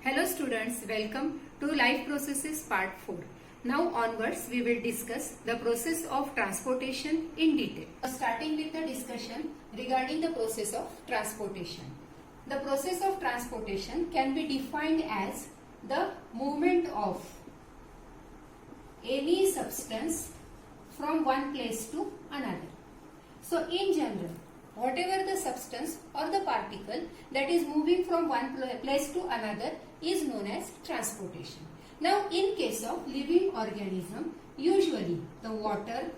Hello students, welcome to Life Processes Part 4. Now onwards we will discuss the process of transportation in detail. Starting with the discussion regarding the process of transportation. The process of transportation can be defined as the movement of any substance from one place to another. So in general, whatever the substance or the particle that is moving from one place to another is known as transportation. Now in case of living organism, usually the water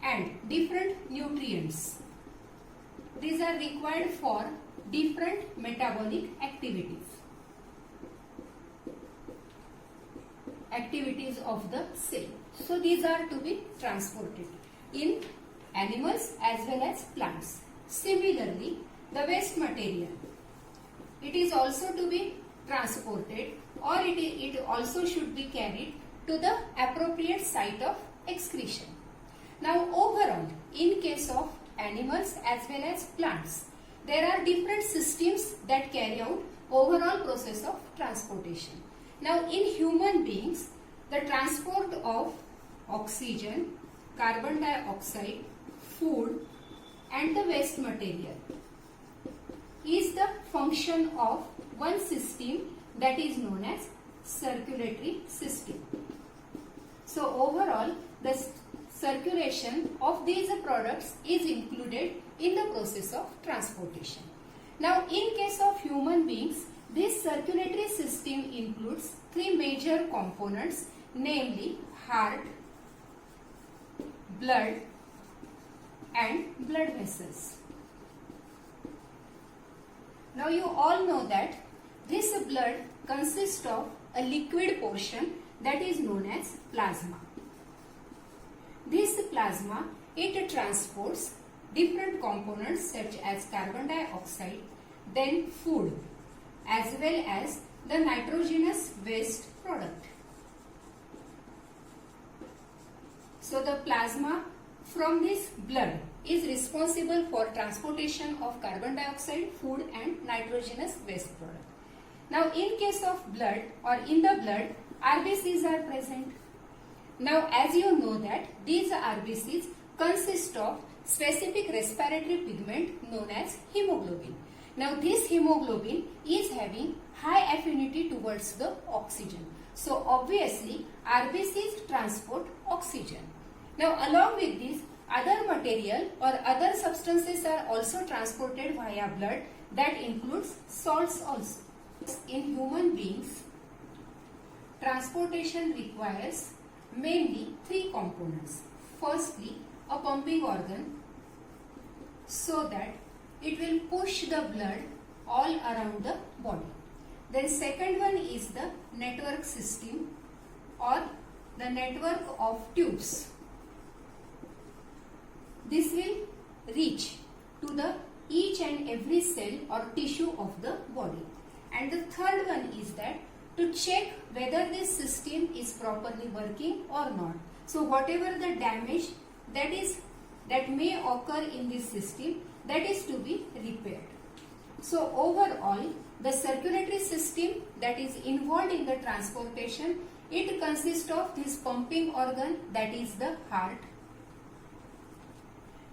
and different nutrients, these are required for different metabolic activities of the cell. So these are to be transported in animals as well as plants. Similarly, the waste material, it is also to be transported, or it also should be carried to the appropriate site of excretion. Now overall, in case of animals as well as plants, there are different systems that carry out overall process of transportation. Now in human beings, the transport of oxygen, carbon dioxide, food and the waste material is the function of one system that is known as circulatory system. So overall, the circulation of these products is included in the process of transportation. Now in case of human beings, this circulatory system includes three major components, namely heart, blood and blood vessels. Now you all know that this blood consists of a liquid portion that is known as plasma. This plasma, it transports different components such as carbon dioxide, then food, as well as the nitrogenous waste product. So the plasma from this blood is responsible for transportation of carbon dioxide, food and nitrogenous waste product. Now in case of blood or in the blood, RBCs are present. Now as you know that these RBCs consist of specific respiratory pigment known as hemoglobin. Now this hemoglobin is having high affinity towards the oxygen. So obviously RBCs transport oxygen. Now along with this, other material or other substances are also transported via blood, that includes salts also. In human beings, transportation requires mainly three components. Firstly, a pumping organ, so that it will push the blood all around the body. Then second one is the network system or the network of tubes. This will reach to the each and every cell or tissue of the body. And the third one is that to check whether this system is properly working or not. So whatever the damage that may occur in this system, that is to be repaired. So overall, the circulatory system that is involved in the transportation, it consists of this pumping organ, that is the heart.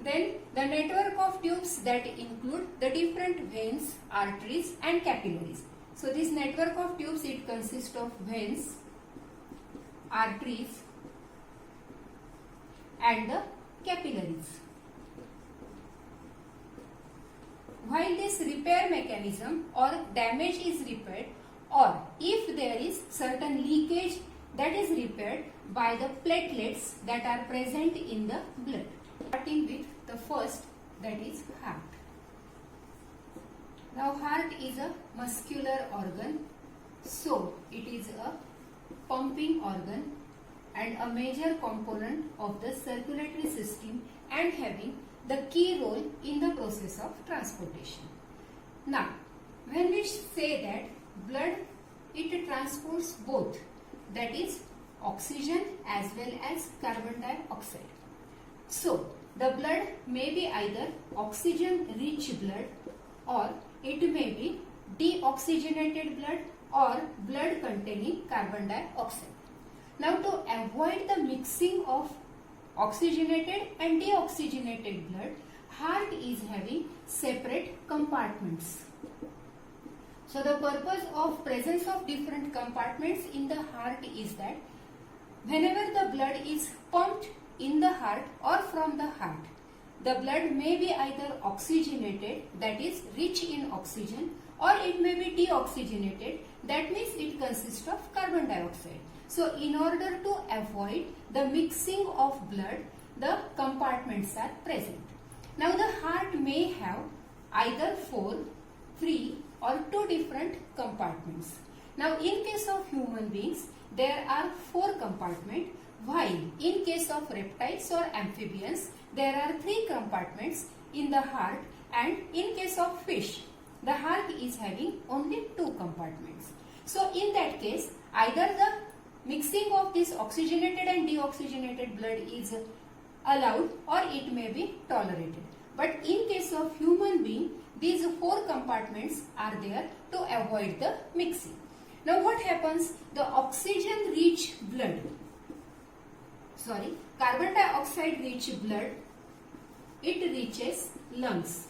Then the network of tubes that include the different veins, arteries and capillaries. So this network of tubes, it consists of veins, arteries and the capillaries. While this repair mechanism or damage is repaired, or if there is certain leakage, that is repaired by the platelets that are present in the blood. Starting with the first, that is heart. Now heart is a muscular organ, so it is a pumping organ and a major component of the circulatory system and having the key role in the process of transportation. Now when we say that blood, it transports both, that is oxygen as well as carbon dioxide. So the blood may be either oxygen rich blood or it may be deoxygenated blood or blood containing carbon dioxide. Now to avoid the mixing of oxygenated and deoxygenated blood, heart is having separate compartments. So the purpose of presence of different compartments in the heart is that whenever the blood is pumped in the heart or from the heart, the blood may be either oxygenated, that is rich in oxygen, or it may be deoxygenated, that means it consists of carbon dioxide. So in order to avoid the mixing of blood, the compartments are present. Now the heart may have either 4, 3 or 2 different compartments. Now in case of human beings, there are 4 compartments, while in case of reptiles or amphibians, there are 3 compartments in the heart, and in case of fish, the heart is having only 2 compartments. So in that case, either the mixing of this oxygenated and deoxygenated blood is allowed or it may be tolerated. But in case of human being, these 4 compartments are there to avoid the mixing. Now what happens? The carbon dioxide rich blood, it reaches lungs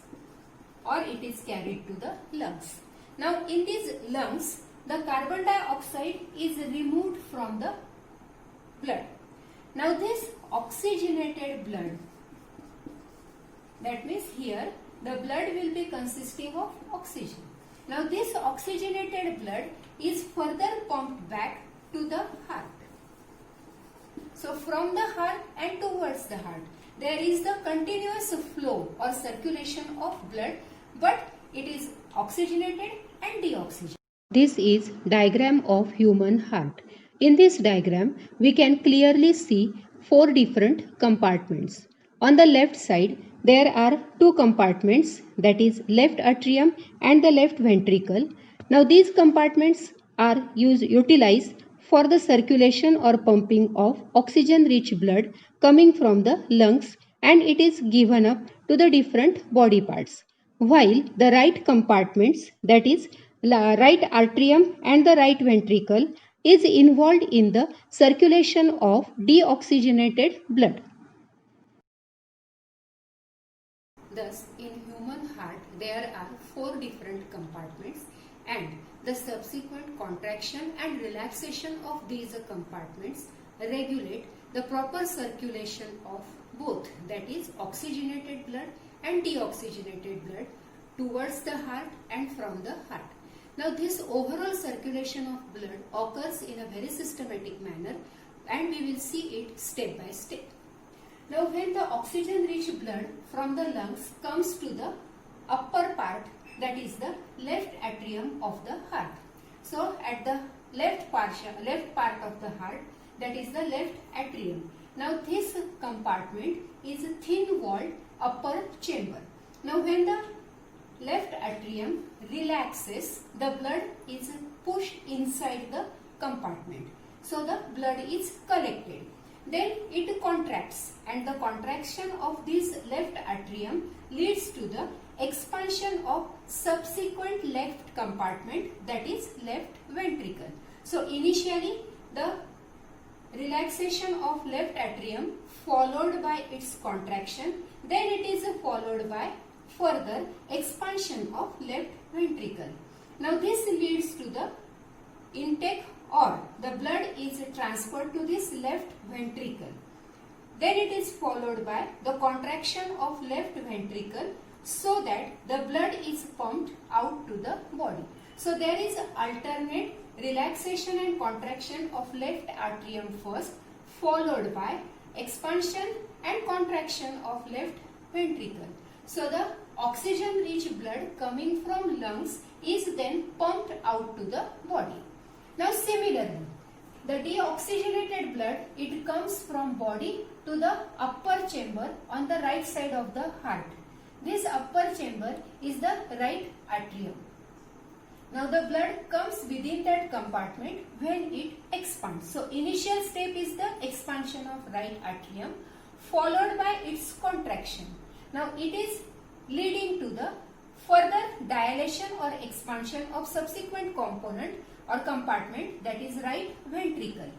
or it is carried to the lungs. Now in these lungs, the carbon dioxide is removed from the blood. Now this oxygenated blood, that means here the blood will be consisting of oxygen. Now this oxygenated blood is further pumped back to the heart. So from the heart and towards the heart, there is the continuous flow or circulation of blood, but it is oxygenated and deoxygenated. This is diagram of human heart. In this diagram, we can clearly see 4 different compartments. On the left side, there are 2 compartments, that is left atrium and the left ventricle. Now these compartments are utilized for the circulation or pumping of oxygen-rich blood coming from the lungs, and it is given up to the different body parts. While the right compartments, that is right atrium and the right ventricle, is involved in the circulation of deoxygenated blood. Thus, in human heart, there are 4 different compartments, and the subsequent contraction and relaxation of these compartments regulate the proper circulation of both, that is oxygenated blood and deoxygenated blood, towards the heart and from the heart. Now this overall circulation of blood occurs in a very systematic manner, and we will see it step by step. Now when the oxygen rich blood from the lungs comes to the upper part, that is the left atrium of the heart. So at the left part of the heart, that is the left atrium. Now this compartment is a thin walled upper chamber. Now when the left atrium relaxes, the blood is pushed inside the compartment. So the blood is collected. Then it contracts, and the contraction of this left atrium leads to the expansion of subsequent left compartment, that is left ventricle. So initially the relaxation of left atrium followed by its contraction, then it is followed by further expansion of left ventricle. Now this leads to the intake, or the blood is transferred to this left ventricle. Then it is followed by the contraction of left ventricle, so that the blood is pumped out to the body. So there is alternate relaxation and contraction of left atrium first, followed by expansion and contraction of left ventricle. So the oxygen rich blood coming from lungs is then pumped out to the body. Now similarly, the deoxygenated blood, it comes from body to the upper chamber on the right side of the heart. This upper chamber is the right atrium. Now the blood comes within that compartment when it expands. So initial step is the expansion of right atrium, followed by its contraction. Now it is leading to the further dilation or expansion of subsequent component or compartment, that is right ventricle.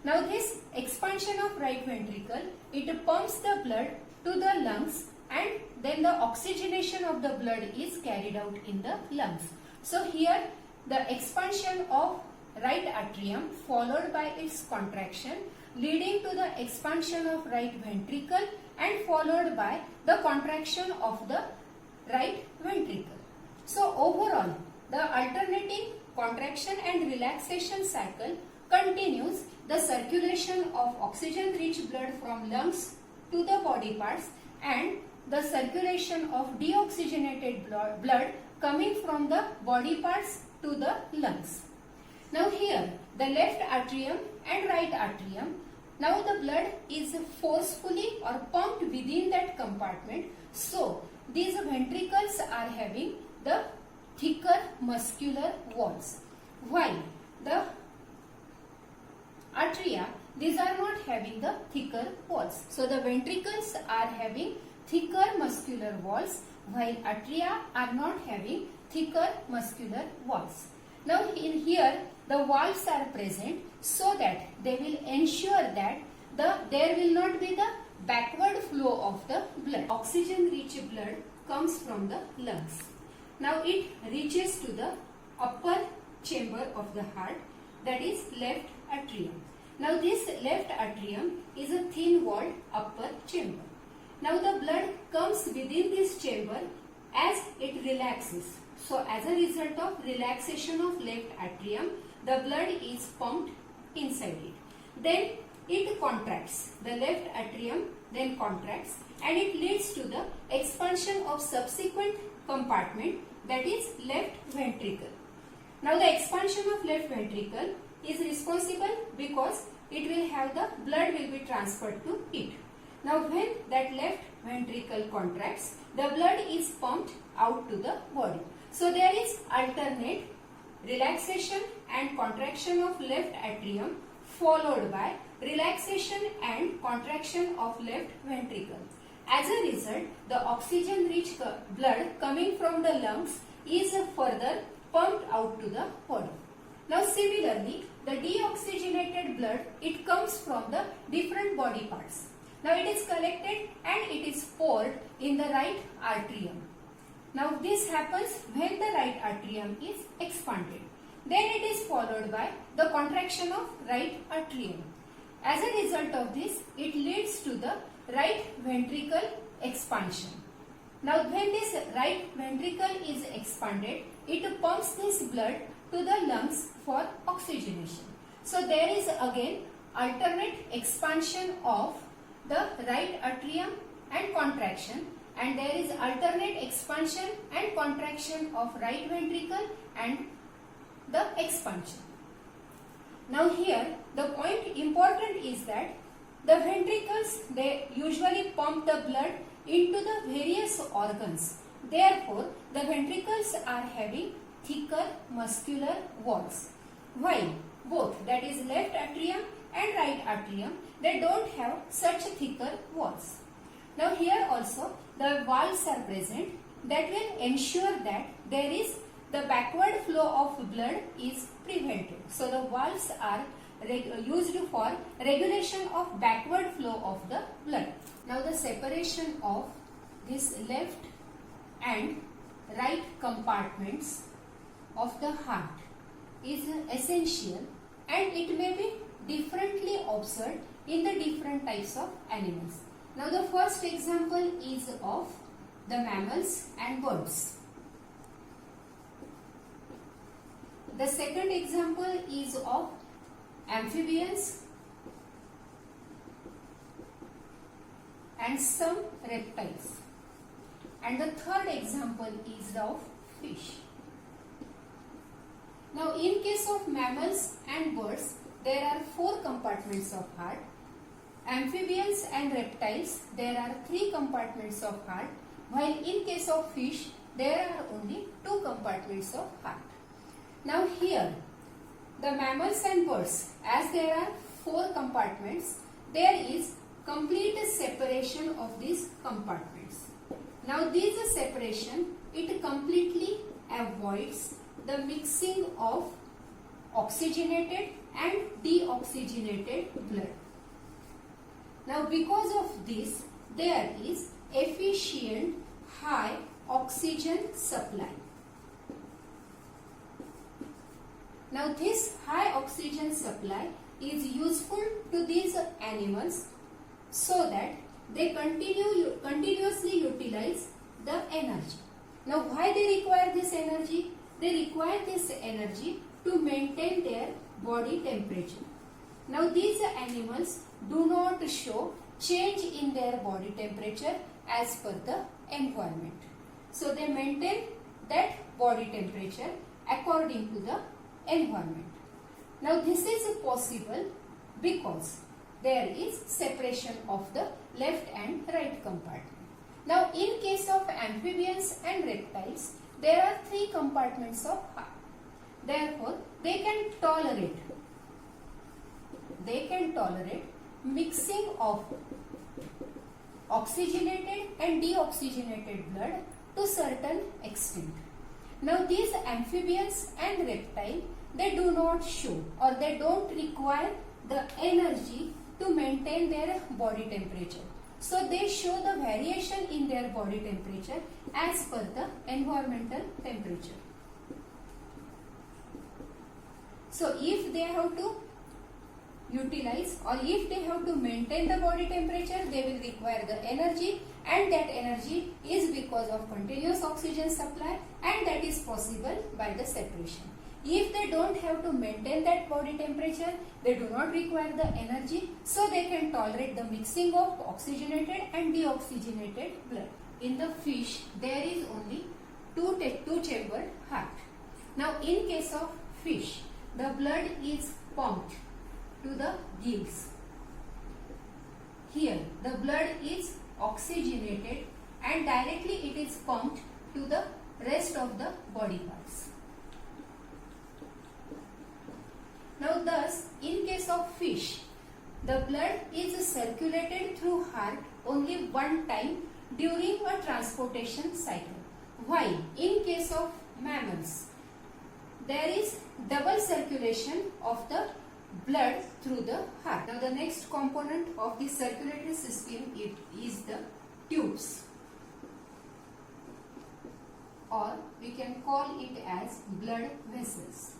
Now this expansion of right ventricle, it pumps the blood to the lungs and then the oxygenation of the blood is carried out in the lungs. So here the expansion of right atrium followed by its contraction leading to the expansion of right ventricle and followed by the contraction of the right ventricle. So overall, the alternating contraction and relaxation cycle continues the circulation of oxygen-rich blood from lungs to the body parts and the circulation of deoxygenated blood coming from the body parts to the lungs. Now here, the left atrium and right atrium, now the blood is forcefully or pumped within that compartment. So these ventricles are having the thicker muscular walls, while the atria, these are not having the thicker walls. So the ventricles are having thicker muscular walls, while atria are not having thicker muscular walls. Now in here the valves are present so that they will ensure that there will not be the backward flow of the blood. Oxygen rich blood comes from the lungs. Now it reaches to the upper chamber of the heart, that is left atrium. Now this left atrium is a thin walled upper chamber. Now the blood comes within this chamber as it relaxes. So as a result of relaxation of left atrium, the blood is pumped inside it. Then it contracts. The left atrium then contracts and it leads to the expansion of subsequent compartment, that is left ventricle. Now the expansion of left ventricle is responsible because it will have the blood will be transferred to it. Now when that left ventricle contracts, the blood is pumped out to the body. So there is alternate relaxation and contraction of left atrium followed by relaxation and contraction of left ventricle. As a result, the oxygen rich blood coming from the lungs is further pumped out to the body. Now similarly, the deoxygenated blood, it comes from the different body parts. Now it is collected and it is poured in the right atrium. Now this happens when the right atrium is expanded. Then it is followed by the contraction of right atrium. As a result of this, it leads to the right ventricle expansion. Now when this right ventricle is expanded, it pumps this blood to the lungs for oxygenation. So there is again alternate expansion of the right atrium and contraction, and there is alternate expansion and contraction of right ventricle and the expansion. Now here the point important is that the ventricles, they usually pump the blood into the various organs. Therefore, the ventricles are having thicker muscular walls, while both, that is left atrium and right atrium, they don't have such thicker walls. Now here also the valves are present that will ensure that there is the backward flow of blood is prevented. So the valves are used for regulation of backward flow of the blood. Now the separation of this left and right compartments of the heart is essential, and it may be differently observed in the different types of animals. Now the first example is of the mammals and birds. The second example is of amphibians and some reptiles. And the third example is of fish. Now in case of mammals and birds, there are 4 compartments of heart. Amphibians and reptiles, there are 3 compartments of heart, while in case of fish, there are only 2 compartments of heart. Now here, the mammals and birds, as there are 4 compartments, there is complete separation of these compartments. Now this separation it completely avoids the mixing of oxygenated and deoxygenated blood. Now because of this, there is efficient high oxygen supply. Now this high oxygen supply is useful to these animals so that they continuously utilize the energy. Now why they require this energy? They require this energy to maintain their body temperature. Now these animals do not show change in their body temperature as per the environment. So they maintain that body temperature according to the environment. Now this is possible because there is separation of the left and right compartment. Now in case of amphibians and reptiles, there are 3 compartments of heart. Therefore, they can tolerate mixing of oxygenated and deoxygenated blood to certain extent. Now these amphibians and reptile, they do not show or they don't require the energy to maintain their body temperature. So they show the variation in their body temperature as per the environmental temperature. So if they have to utilize or if they have to maintain the body temperature, they will require the energy, and that energy is because of continuous oxygen supply, and that is possible by the separation. If they don't have to maintain that body temperature, they do not require the energy, so they can tolerate the mixing of oxygenated and deoxygenated blood. In the fish, there is only two-chambered heart. Now in case of fish, the blood is pumped to the gills. Here the blood is oxygenated and directly it is pumped to the rest of the body parts. Now thus, in case of fish, the blood is circulated through heart only one time during a transportation cycle. While in case of mammals, there is double circulation of the blood through the heart. Now the next component of the circulatory system is the tubes, or we can call it as blood vessels.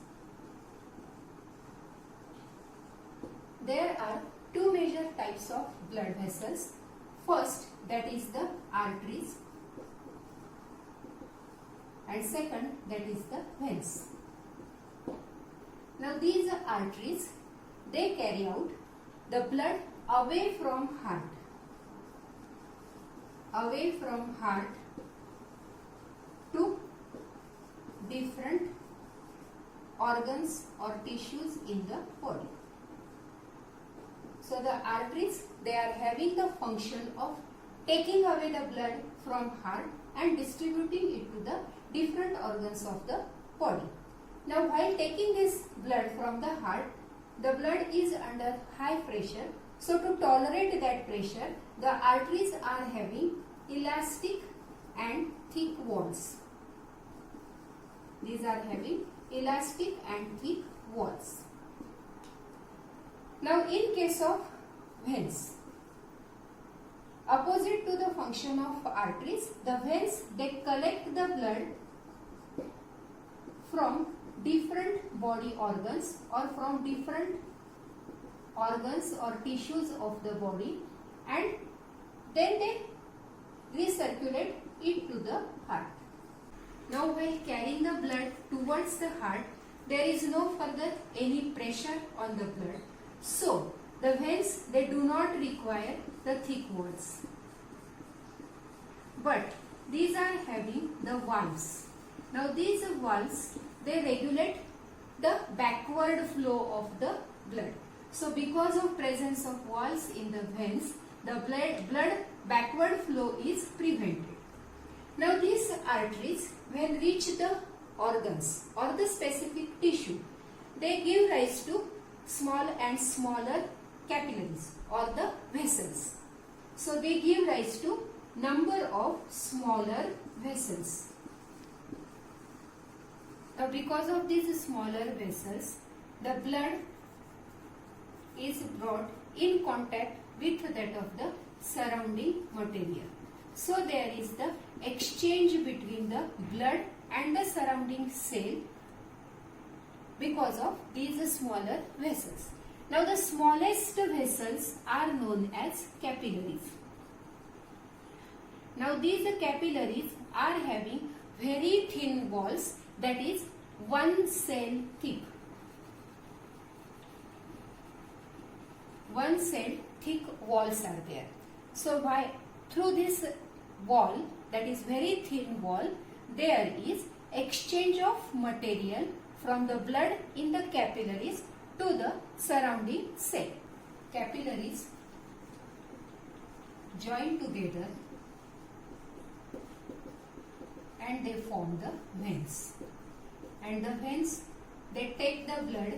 There are 2 major types of blood vessels. First, that is the arteries, and second, that is the veins. Now these arteries, they carry out the blood away from heart to different organs or tissues in the body. So the arteries, they are having the function of taking away the blood from heart and distributing it to the different organs of the body. Now while taking this blood from the heart, the blood is under high pressure. So to tolerate that pressure, the arteries are having elastic and thick walls. These are having elastic and thick walls. Now in case of veins, opposite to the function of arteries, the veins, they collect the blood from different body organs or from different organs or tissues of the body, and then they recirculate it to the heart. Now while carrying the blood towards the heart, there is no further any pressure on the blood. So the veins, they do not require the thick walls. But these are having the valves. Now these valves, they regulate the backward flow of the blood. So because of presence of valves in the veins, the blood backward flow is prevented. Now these arteries, when reach the organs or the specific tissue, they give rise to small and smaller capillaries or the vessels. So they give rise to number of smaller vessels. Now because of these smaller vessels, the blood is brought in contact with that of the surrounding material. So there is the exchange between the blood and the surrounding cell because of these smaller vessels. Now the smallest vessels are known as capillaries. Now these capillaries are having very thin walls, that is 1 cell thick. 1 cell thick walls are there. So through this wall, that is very thin wall, there is exchange of material from the blood in the capillaries to the surrounding cell. Capillaries join together and they form the veins. And the veins, they take the blood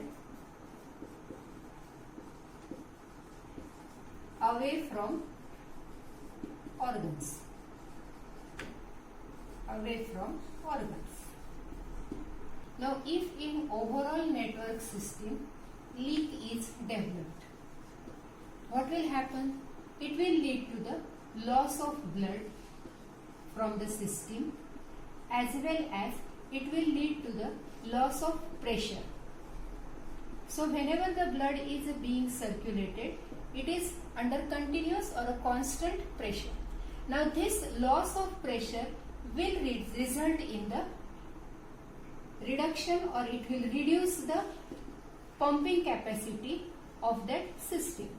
away from organs. Away from organs. Now if in overall network system leak is developed, what will happen? It will lead to the loss of blood from the system, as well as it will lead to the loss of pressure. So whenever the blood is being circulated, it is under continuous or a constant pressure. Now this loss of pressure will result in the reduction, or it will reduce the pumping capacity of that system.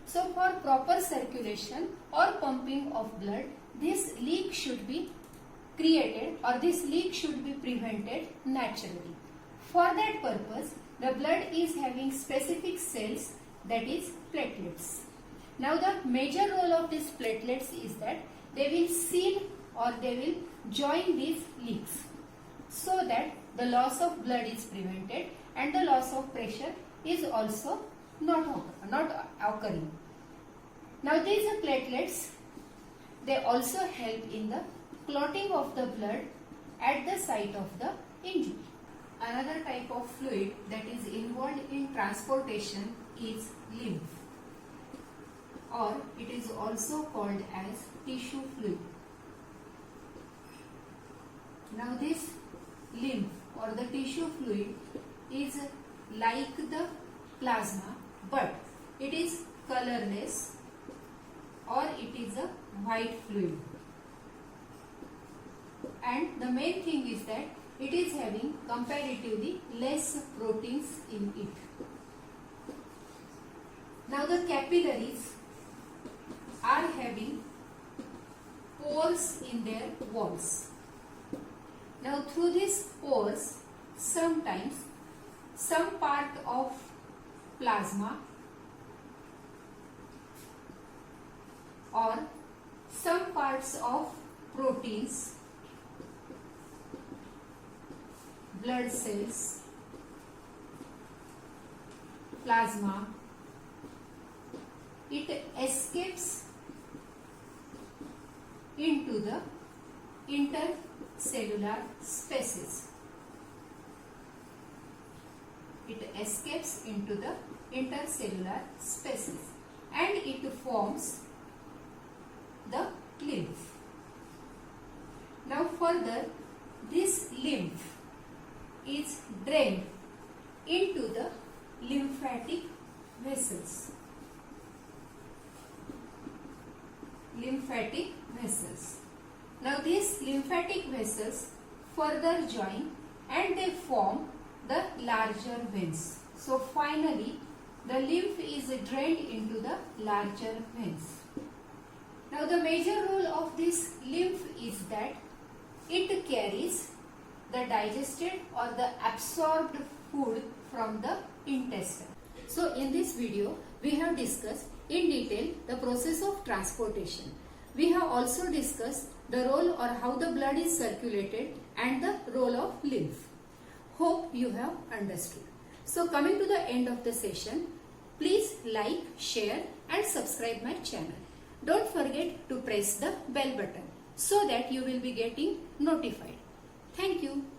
So for proper circulation or pumping of blood, this leak should be created, or this leak should be prevented naturally. For that purpose, the blood is having specific cells, that is platelets. Now the major role of these platelets is that they will seal or they will join these leaks, so that the loss of blood is prevented and the loss of pressure is also not occurring. Now these platelets, they also help in the clotting of the blood at the site of the injury. Another type of fluid that is involved in transportation is lymph, or it is also called as tissue fluid. Now this lymph or the tissue fluid is like the plasma, but it is colorless, or it is a white fluid. And the main thing is that it is having comparatively less proteins in it. Now the capillaries are having pores in their walls. Now through these pores, sometimes some part of plasma or some parts of proteins, blood cells, plasma, it escapes into the intercellular spaces. It escapes into the intercellular spaces and it forms the lymph. Now further, this lymph is drained into the lymphatic vessels. Lymphatic vessels. Now these lymphatic vessels further join and they form the larger veins. So finally the lymph is drained into the larger veins. Now the major role of this lymph is that it carries the digested or the absorbed food from the intestine. So in this video we have discussed in detail the process of transportation. We have also discussed the role or how the blood is circulated and the role of lymph. Hope you have understood. So coming to the end of the session, please like, share and subscribe my channel. Don't forget to press the bell button so that you will be getting notified. Thank you.